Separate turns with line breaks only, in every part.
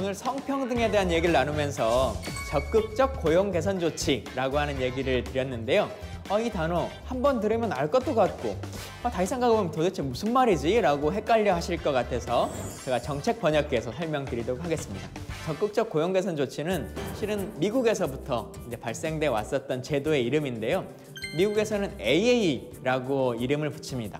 오늘 성평등에 대한 얘기를 나누면서 적극적 고용 개선 조치라고 하는 얘기를 드렸는데요. 이 단어 한번 들으면 알 것도 같고 다시 생각해보면 도대체 무슨 말이지? 라고 헷갈려 하실 것 같아서 제가 정책 번역기에서 설명드리도록 하겠습니다. 적극적 고용 개선 조치는 실은 미국에서부터 이제 발생돼 왔었던 제도의 이름인데요. 미국에서는 AA라고 이름을 붙입니다.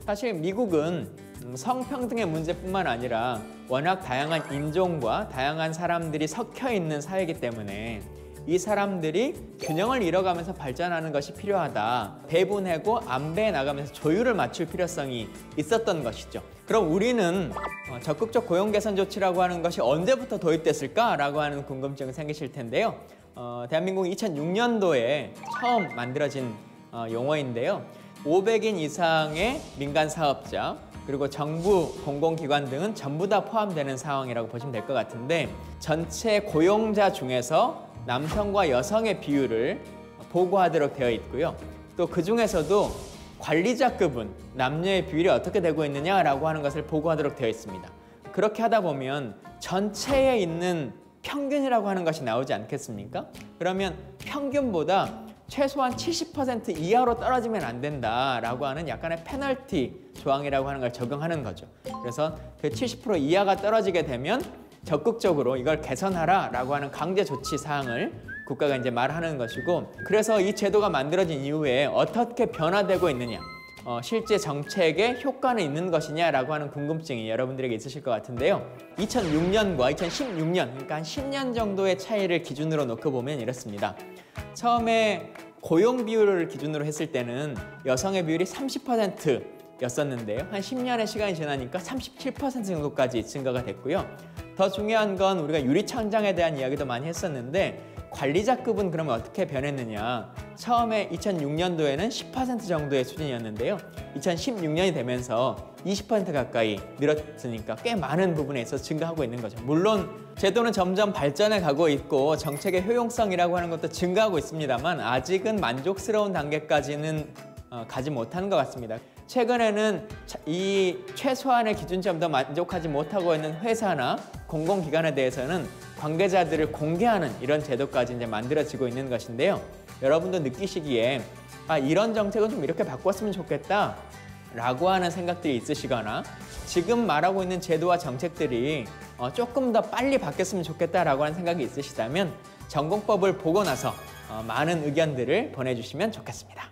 사실 미국은 성평등의 문제뿐만 아니라 워낙 다양한 인종과 다양한 사람들이 섞여 있는 사회이기 때문에 이 사람들이 균형을 잃어가면서 발전하는 것이 필요하다. 배분하고 안배해 나가면서 조율을 맞출 필요성이 있었던 것이죠. 그럼 우리는 적극적 고용 개선 조치라고 하는 것이 언제부터 도입됐을까라고 하는 궁금증이 생기실 텐데요. 대한민국이 2006년도에 처음 만들어진 용어인데요. 500인 이상의 민간 사업자 그리고 정부, 공공기관 등은 전부 다 포함되는 상황이라고 보시면 될 것 같은데 전체 고용자 중에서 남성과 여성의 비율을 보고하도록 되어 있고요. 또 그 중에서도 관리자급은 남녀의 비율이 어떻게 되고 있느냐라고 하는 것을 보고하도록 되어 있습니다. 그렇게 하다 보면 전체에 있는 평균이라고 하는 것이 나오지 않겠습니까? 그러면 평균보다 최소한 70% 이하로 떨어지면 안 된다라고 하는 약간의 페널티 조항이라고 하는 걸 적용하는 거죠. 그래서 그 70% 이하가 떨어지게 되면 적극적으로 이걸 개선하라라고 하는 강제 조치 사항을 국가가 이제 말하는 것이고, 그래서 이 제도가 만들어진 이후에 어떻게 변화되고 있느냐, 실제 정책에 효과는 있는 것이냐라고 하는 궁금증이 여러분들에게 있으실 것 같은데요. 2006년과 2016년, 그러니까 한 10년 정도의 차이를 기준으로 놓고 보면 이렇습니다. 처음에 고용 비율을 기준으로 했을 때는 여성의 비율이 30%였었는데요. 한 10년의 시간이 지나니까 37% 정도까지 증가가 됐고요. 더 중요한 건 우리가 유리천장에 대한 이야기도 많이 했었는데 관리자급은 그러면 어떻게 변했느냐. 처음에 2006년도에는 10% 정도의 수준이었는데요. 2016년이 되면서 20% 가까이 늘었으니까 꽤 많은 부분에 있어서 증가하고 있는 거죠. 물론 제도는 점점 발전해 가고 있고 정책의 효용성이라고 하는 것도 증가하고 있습니다만 아직은 만족스러운 단계까지는 가지 못한 것 같습니다. 최근에는 이 최소한의 기준점도 만족하지 못하고 있는 회사나 공공기관에 대해서는 관계자들을 공개하는 이런 제도까지 이제 만들어지고 있는 것인데요. 여러분도 느끼시기에 이런 정책은 좀 이렇게 바꿨으면 좋겠다 라고 하는 생각들이 있으시거나 지금 말하고 있는 제도와 정책들이 조금 더 빨리 바뀌었으면 좋겠다라고 하는 생각이 있으시다면 전공법을 보고 나서 많은 의견들을 보내주시면 좋겠습니다.